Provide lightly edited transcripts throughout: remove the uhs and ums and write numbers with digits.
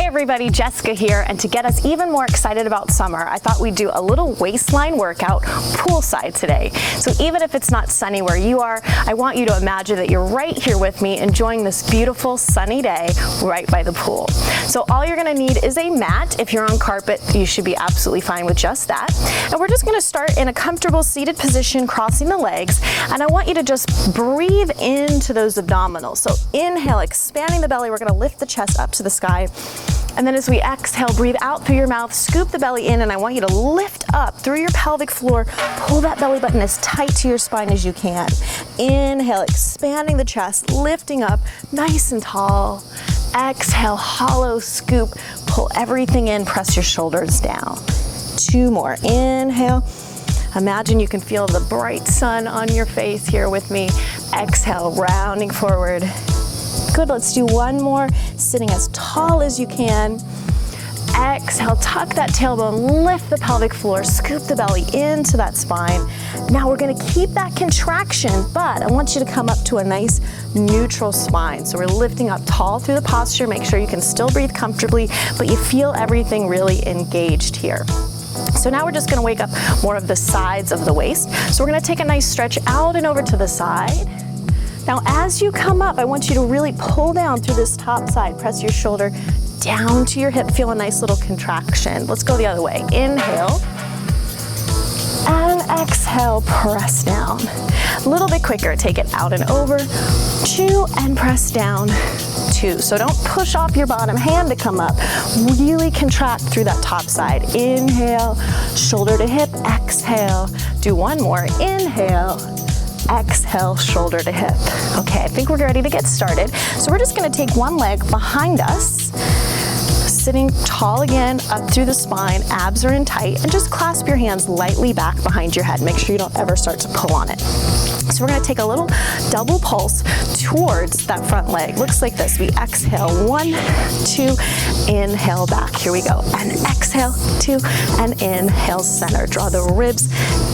everybody, Jessica here, and to get us even more excited about summer, I thought we'd do a little waistline workout poolside today. So even if it's not sunny where you are, I want you to imagine that you're right here with me enjoying this beautiful sunny day right by the pool. So all you're gonna need is a mat. If you're on carpet, you should be absolutely fine with just that. And we're just gonna start in a comfortable seated position, crossing the legs, and I want you to just breathe into those abdominals. So inhale, expanding the belly, we're gonna lift the chest up to the sky. And then as we exhale, breathe out through your mouth, scoop the belly in, and I want you to lift up through your pelvic floor, pull that belly button as tight to your spine as you can. Inhale, expanding the chest, lifting up, nice and tall. Exhale, hollow scoop, pull everything in, press your shoulders down. 2 more, inhale. Imagine you can feel the bright sun on your face here with me. Exhale, rounding forward. Good, let's do 1 more, sitting as tall as you can. Exhale, tuck that tailbone, lift the pelvic floor, scoop the belly into that spine. Now we're gonna keep that contraction, but I want you to come up to a nice neutral spine. So we're lifting up tall through the posture, make sure you can still breathe comfortably, but you feel everything really engaged here. So now we're just gonna wake up more of the sides of the waist. So we're gonna take a nice stretch out and over to the side. Now as you come up, I want you to really pull down through this top side, press your shoulder down to your hip, feel a nice little contraction. Let's go the other way. Inhale, and exhale, press down. A little bit quicker, take it out and over, 2, and press down, 2. So don't push off your bottom hand to come up. Really contract through that top side. Inhale, shoulder to hip, exhale. Do 1 more, inhale. Exhale, shoulder to hip. Okay, I think we're ready to get started. So we're just gonna take 1 leg behind us, sitting tall again, up through the spine, abs are in tight, and just clasp your hands lightly back behind your head. Make sure you don't ever start to pull on it. So we're gonna take a little double pulse towards that front leg. Looks like this. We exhale, 1, 2, inhale back. Here we go. And exhale, 2, and inhale center. Draw the ribs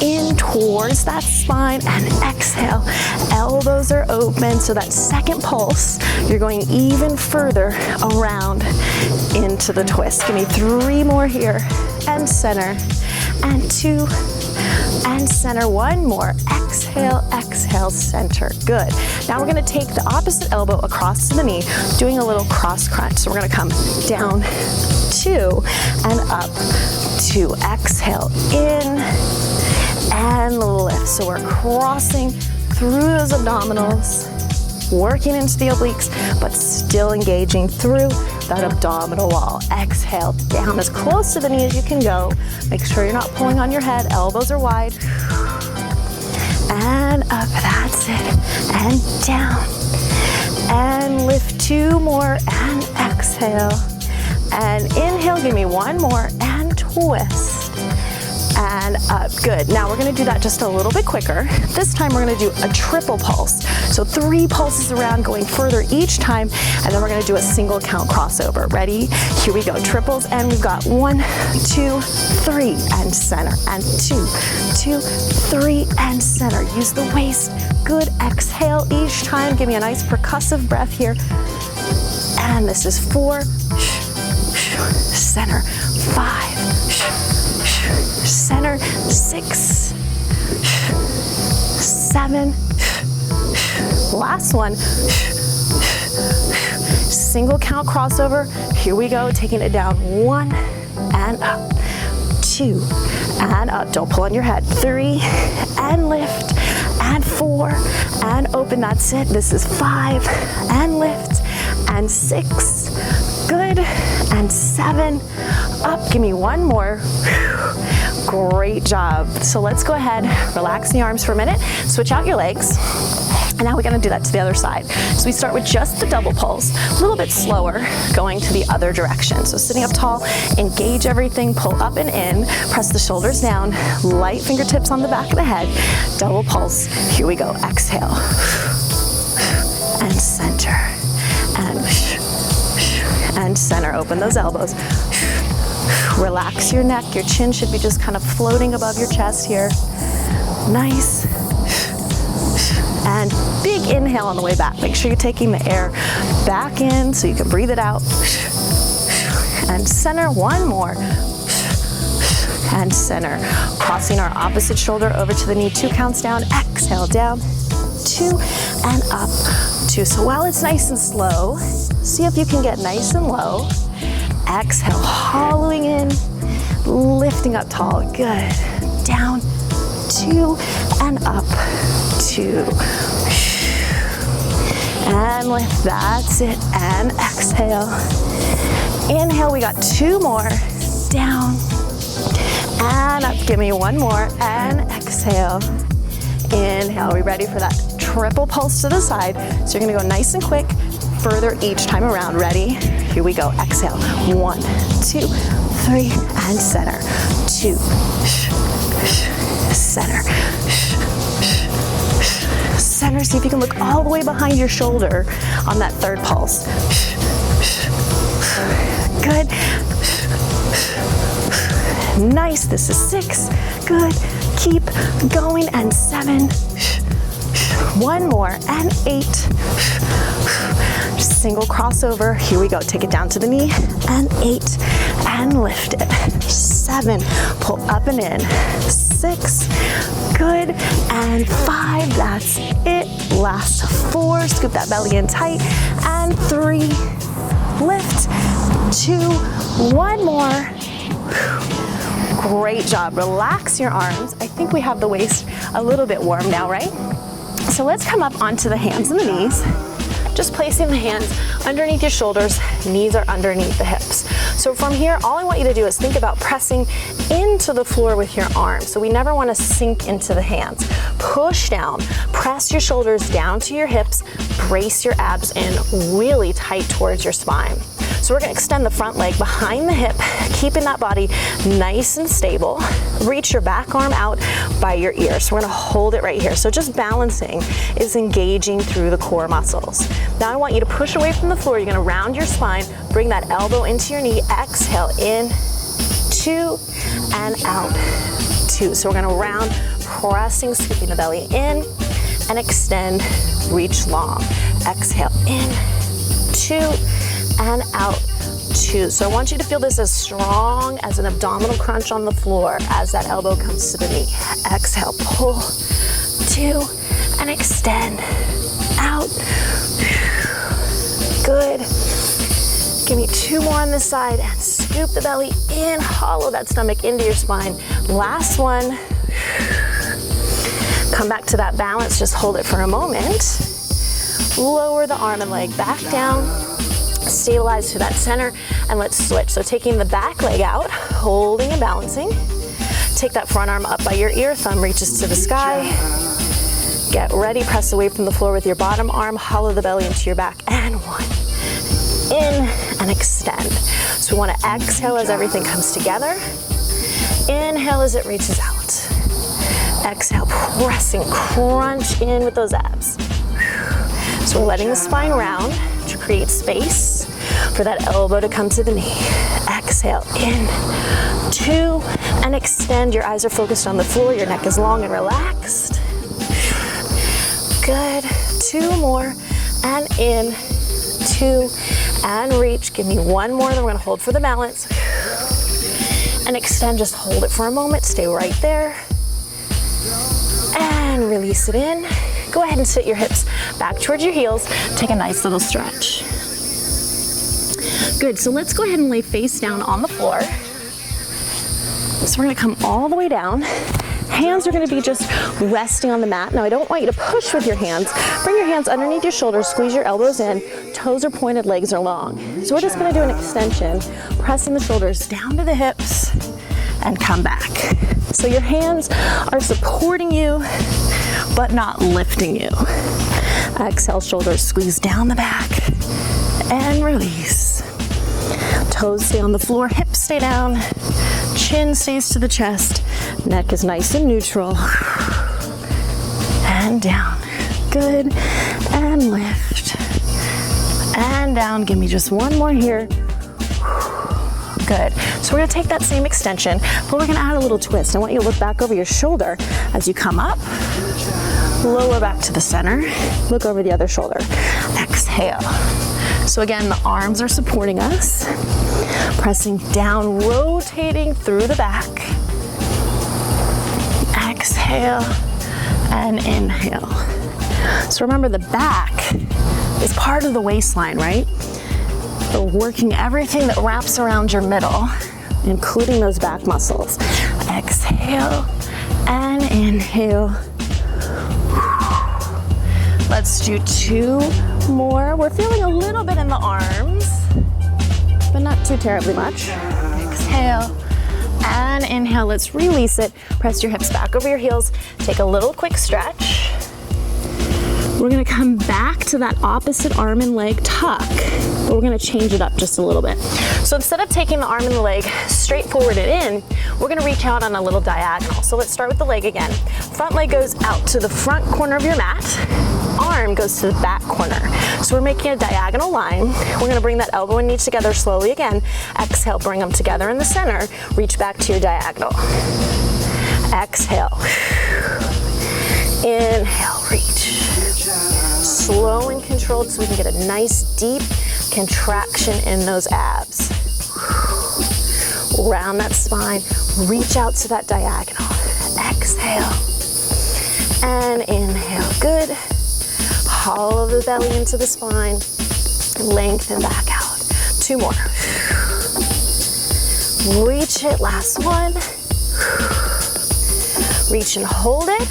in towards that spine and exhale. Elbows are open. So that second pulse, you're going even further around into the twist. Give me 3 more here. And center. And 2. And center, 1 more. Exhale, exhale, center. Good. Now we're gonna take the opposite elbow across to the knee, doing a little cross crunch. So we're gonna come down, 2, and up, 2. Exhale, in, and lift. So we're crossing through those abdominals, working into the obliques, but still engaging through that abdominal wall. Exhale, down as close to the knee as you can go. Make sure you're not pulling on your head, elbows are wide. And up, that's it. And down. And lift 2 more, and exhale. And inhale, give me 1 more, and twist. And up, good. Now we're gonna do that just a little bit quicker. This time we're gonna do a triple pulse. So 3 pulses around, going further each time, and then we're gonna do a single count crossover. Ready? Here we go, triples, and we've got 1, 2, 3, and center, and 2, 2, 3, and center. Use the waist. Good, exhale each time. Give me a nice percussive breath here. And this is 4, center, 5, center, 6, 7, last one, single count crossover. Here we go, taking it down, 1, and up, 2, and up, don't pull on your head, 3, and lift, and 4, and open, that's it. This is 5, and lift, and 6, good, and 7, up, give me 1 more. Great job. So let's go ahead, relax the arms for a minute, switch out your legs, and now we're gonna do that to the other side. So we start with just the double pulse, a little bit slower, going to the other direction. So sitting up tall, engage everything, pull up and in, press the shoulders down, light fingertips on the back of the head, double pulse, here we go, exhale, and center, and center, open those elbows. Relax your neck, your chin should be just kind of floating above your chest here. Nice. And big inhale on the way back. Make sure you're taking the air back in so you can breathe it out. and center. One more, and center. Crossing our opposite shoulder over to the knee, 2 counts down, exhale down, 2, and up, 2. So while it's nice and slow, see if you can get nice and low. Exhale, hollowing in, lifting up tall, good. Down, 2, and up, 2. And lift, that's it, and exhale. Inhale, we got 2 more, down, and up. Give me 1 more, and exhale. Inhale, we ready for that triple pulse to the side? So you're gonna go nice and quick, further each time around. Ready? Here we go, exhale. 1, 2, 3, and center. 2, center. Center, see if you can look all the way behind your shoulder on that third pulse. Good. Nice, this is 6. Good. Keep going, and 7. 1 more, and 8. Single crossover. Here we go. Take it down to the knee, and 8, and lift it. 7. Pull up and in. 6. Good. And 5. That's it. Last 4. Scoop that belly in tight. And 3. Lift. 2. 1 more. Great job. Relax your arms. I think we have the waist a little bit warm now, right? So let's come up onto the hands and the knees. Just placing the hands underneath your shoulders, knees are underneath the hips. So from here, all I want you to do is think about pressing into the floor with your arms. So we never want to sink into the hands. Push down, press your shoulders down to your hips, brace your abs in really tight towards your spine. So we're gonna extend the front leg behind the hip, keeping that body nice and stable. Reach your back arm out by your ear. So we're gonna hold it right here. So just balancing is engaging through the core muscles. Now I want you to push away from the floor. You're gonna round your spine, bring that elbow into your knee, exhale in, 2, and out, 2. So we're gonna round, pressing, scooping the belly in, and extend, reach long. Exhale in, 2, and out, 2. So I want you to feel this as strong as an abdominal crunch on the floor as that elbow comes to the knee. Exhale, pull, 2, and extend, out. Good. Give me 2 more on this side, and scoop the belly in, hollow that stomach into your spine. Last one. Come back to that balance, just hold it for a moment. Lower the arm and leg back down. Stabilize to that center, and let's switch. So taking the back leg out, holding and balancing. Take that front arm up by your ear, thumb reaches to the sky. Get ready, press away from the floor with your bottom arm, hollow the belly into your back, and 1. In and extend. So we want to exhale as everything comes together. Inhale as it reaches out. Exhale, pressing, crunch in with those abs. So we're letting the spine round to create space for that elbow to come to the knee. Exhale, in, 2, and extend. Your eyes are focused on the floor. Your neck is long and relaxed. Good. 2 more, and in, 2, and reach. Give me 1 more, then we're gonna hold for the balance. And extend, just hold it for a moment. Stay right there. And release it in. Go ahead and sit your hips back towards your heels. Take a nice little stretch. Good, so let's go ahead and lay face down on the floor. So we're gonna come all the way down. Hands are gonna be just resting on the mat. Now I don't want you to push with your hands. Bring your hands underneath your shoulders, squeeze your elbows in, toes are pointed, legs are long. So we're just gonna do an extension, pressing the shoulders down to the hips and come back. So your hands are supporting you, but not lifting you. Exhale, shoulders squeeze down the back and release. Toes stay on the floor, hips stay down, chin stays to the chest, neck is nice and neutral. And down. Good. And lift. And down. Give me just 1 more here. Good. So we're gonna take that same extension, but we're gonna add a little twist. I want you to look back over your shoulder as you come up. Lower back to the center. Look over the other shoulder. Exhale. So again, the arms are supporting us. Pressing down, rotating through the back. Exhale and inhale. So remember, the back is part of the waistline, right? So working everything that wraps around your middle, including those back muscles. Exhale and inhale. Let's do 2 more. We're feeling a little bit in the arms, but not too terribly much. Exhale and inhale. Let's release it. Press your hips back over your heels. Take a little quick stretch. We're gonna come back to that opposite arm and leg tuck, but we're gonna change it up just a little bit. So instead of taking the arm and the leg straight forward and in, we're gonna reach out on a little diagonal. So let's start with the leg again. Front leg goes out to the front corner of your mat. Arm goes to the back corner. So we're making a diagonal line. We're gonna bring that elbow and knee together slowly again. Exhale, bring them together in the center. Reach back to your diagonal. Exhale. Inhale, reach. Slow and controlled so we can get a nice deep contraction in those abs. Round that spine, reach out to that diagonal. Exhale and inhale. Good. Hollow the belly into the spine. Lengthen back out. 2 more. Reach it, last one. Reach and hold it.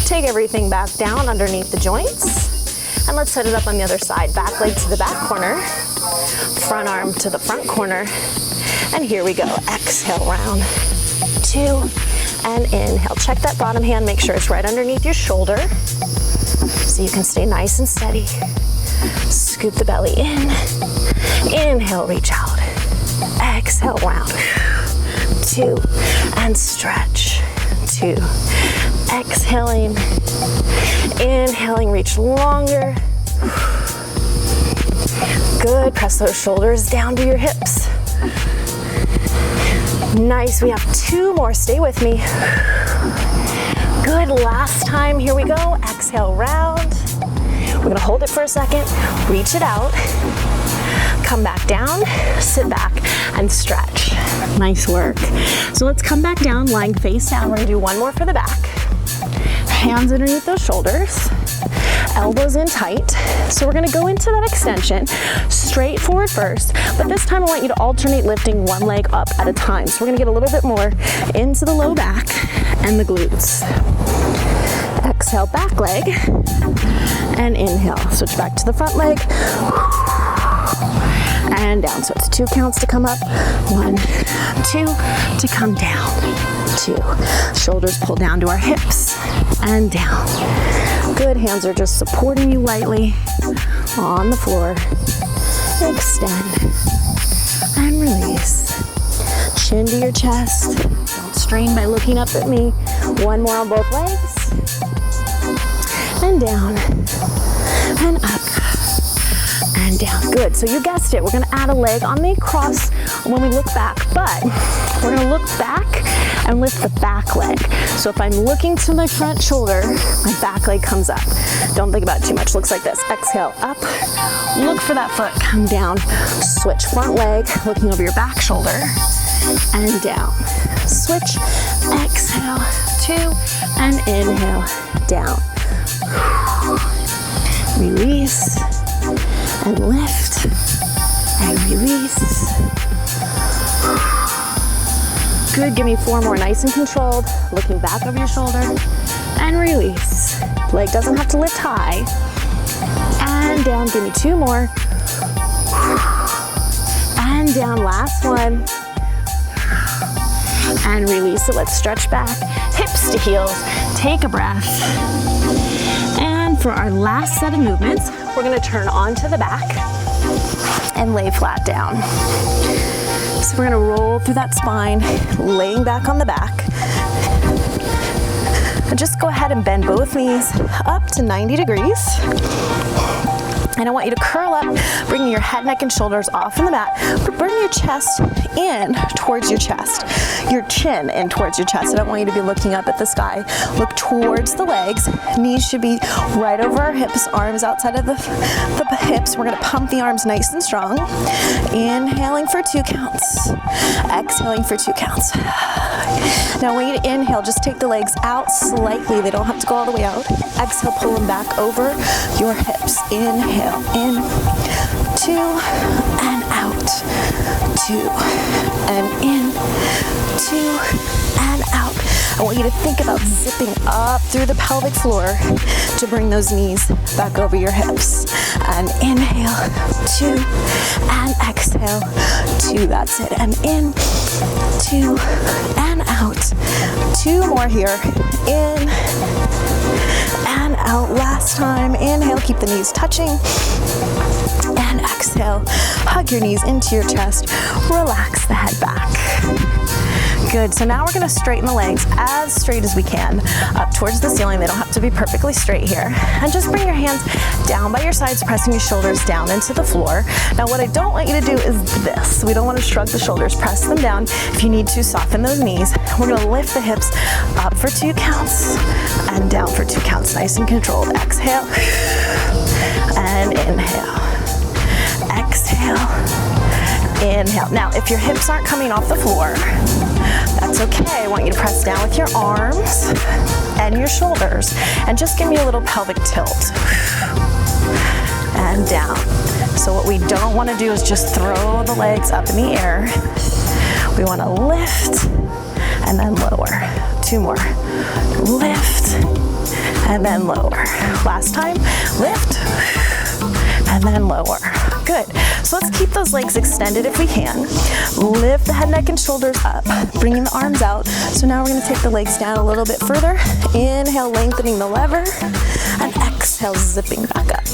Take everything back down underneath the joints. And let's set it up on the other side. Back leg to the back corner. Front arm to the front corner. And here we go. Exhale, round. 2, and inhale. Check that bottom hand. Make sure it's right underneath your shoulder so you can stay nice and steady. Scoop the belly in. Inhale, reach out. Exhale, round. 2, and stretch. 2. Exhaling, inhaling, reach longer. Good, press those shoulders down to your hips. Nice, we have 2 more, stay with me. Good, last time, here we go. Exhale, round. We're gonna hold it for a second, reach it out. Come back down, sit back, and stretch. Nice work. So let's come back down, lying face down. We're gonna do 1 more for the back. Hands underneath those shoulders, elbows in tight. So we're gonna go into that extension, straight forward first, but this time I want you to alternate lifting 1 leg up at a time. So we're gonna get a little bit more into the low back and the glutes. Exhale, back leg, and inhale. Switch back to the front leg, and down. So it's 2 counts to come up, 1, 2, to come down, 2. Shoulders pull down to our hips, and down. Good, hands are just supporting you lightly on the floor. Extend, and release. Chin to your chest. Don't strain by looking up at me. 1 more on both legs. And down, and up, and down. Good, so you guessed it. We're gonna add a leg on the cross when we look back, but we're gonna look back and lift the back leg. So if I'm looking to my front shoulder, my back leg comes up. Don't think about it too much. Looks like this. Exhale, up. Look for that foot, come down. Switch front leg, looking over your back shoulder, and down. Switch, exhale, 2, and inhale, down. Release, and lift, and release. Good, give me 4 more, nice and controlled. Looking back over your shoulder, and release. Leg doesn't have to lift high. And down, give me 2 more. And down, last one. And release it, let's stretch back. Hips to heels, take a breath. And for our last set of movements, we're gonna turn onto the back and lay flat down. So we're gonna roll through that spine, laying back on the back. And just go ahead and bend both knees up to 90 degrees. And I want you to curl up, bringing your head, neck, and shoulders off from the mat, but bring your chest in towards your chest, your chin in towards your chest. I don't want you to be looking up at the sky. Look towards the legs. Knees should be right over our hips, arms outside of the hips. We're gonna pump the arms nice and strong. Inhaling for 2 counts. Exhaling for 2 counts. Now I want you to inhale, just take the legs out slightly. They don't have to go all the way out. Exhale, pull them back over your hips. Inhale, in, 2, and out. 2, and in, 2, and out. I want you to think about zipping up through the pelvic floor to bring those knees back over your hips. And inhale, 2, and exhale, 2. That's it. And in, 2, and out. 2 more here. In, and out. Last time. Inhale, keep the knees touching. And exhale, hug your knees into your chest. Relax the head back. Good, so now we're gonna straighten the legs as straight as we can, up towards the ceiling. They don't have to be perfectly straight here. And just bring your hands down by your sides, pressing your shoulders down into the floor. Now what I don't want you to do is this. We don't wanna shrug the shoulders, press them down. If you need to, soften those knees. We're gonna lift the hips up for 2 counts and down for 2 counts, nice and controlled. Exhale, and inhale. Exhale, inhale. Now, if your hips aren't coming off the floor, that's okay. I want you to press down with your arms and your shoulders and just give me a little pelvic tilt and down. So what we don't want to do is just throw the legs up in the air. We want to lift and then lower. 2 more. Lift and then lower. Last time, lift and then lower. Good. So let's keep those legs extended if we can. Lift the head, neck, and shoulders up, bringing the arms out. So now we're going to take the legs down a little bit further. Inhale, lengthening the lever, and exhale, zipping back up.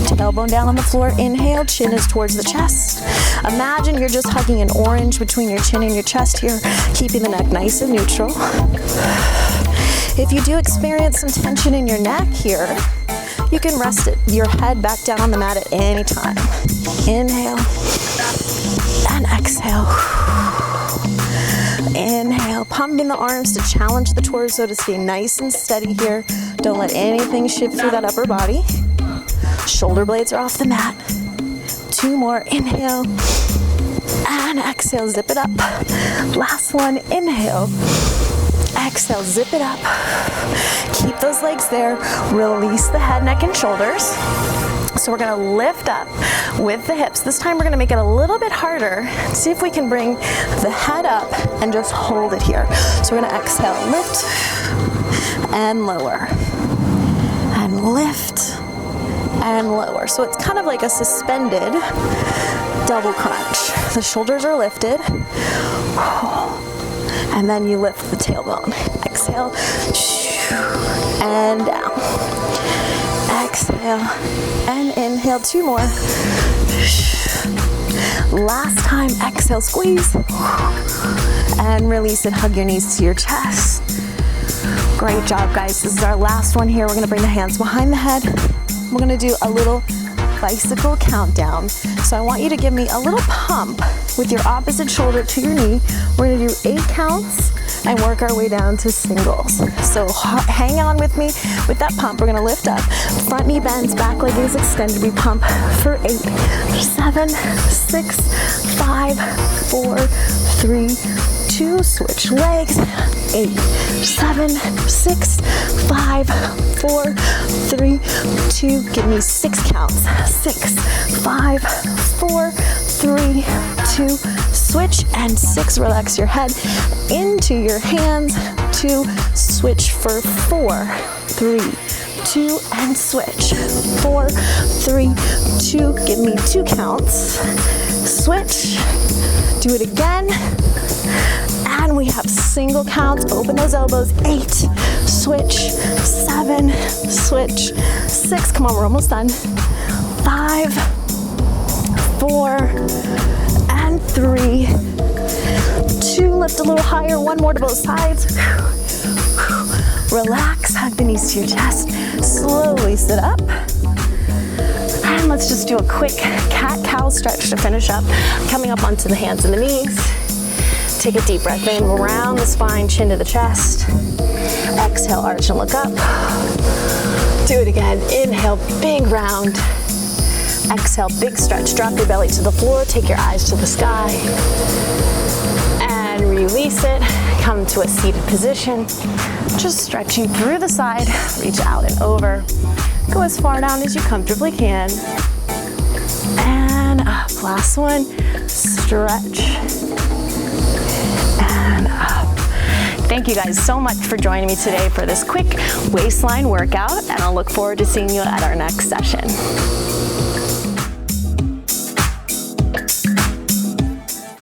Tailbone down on the floor. Inhale, chin is towards the chest. Imagine you're just hugging an orange between your chin and your chest here, keeping the neck nice and neutral. If you do experience some tension in your neck here, you can rest your head back down on the mat at any time. Inhale and exhale. Inhale, pumping the arms to challenge the torso to stay nice and steady here. Don't let anything shift through that upper body. Shoulder blades are off the mat. 2 more. Inhale and exhale, zip it up. Last one. Inhale. Exhale, zip it up. Keep those legs there. Release the head, neck, and shoulders. So we're gonna lift up with the hips. This time we're gonna make it a little bit harder. See if we can bring the head up and just hold it here. So we're gonna exhale, lift, and lower. And lift, and lower. So it's kind of like a suspended double crunch. The shoulders are lifted. And then you lift the tailbone. Exhale, and down. Exhale, and inhale. 2 more. Last time, exhale, squeeze. And release and hug your knees to your chest. Great job, guys. This is our last one here. We're gonna bring the hands behind the head. We're gonna do a little bicycle countdown. So I want you to give me a little pump with your opposite shoulder to your knee. We're gonna do 8 counts and work our way down to singles. So hang on with me with that pump. We're gonna lift up. Front knee bends, back leg is extended. We pump for 8, 7, 6, 5, 4, 3, 2. Switch legs. 8, 7, 6, 5, 4, 3, 2. Give me 6 counts. 6, 5, 4, 3, 2. Switch and 6. Relax your head into your hands. 2. Switch for 4, 3, 2, and switch. 4, 3, 2. Give me 2 counts. Switch. Do it again. And we have single counts. Open those elbows. 8. Switch. 7. Switch. 6. Come on, we're almost done. 5, 4, and 3, 2. Lift a little higher. 1 more to both sides. Relax. Hug the knees to your chest. Slowly sit up. And And let's just do a quick cat-cow stretch to finish up. Coming up onto the hands and the knees. Take a deep breath in, round the spine, chin to the chest. Exhale, arch and look up. Do it again. Inhale, big round. Exhale, big stretch. Drop your belly to the floor. Take your eyes to the sky. And release it. Come to a seated position. Just stretching through the side. Reach out and over. Go as far down as you comfortably can. And up. Last one. Stretch. And up. Thank you guys so much for joining me today for this quick waistline workout, and I'll look forward to seeing you at our next session.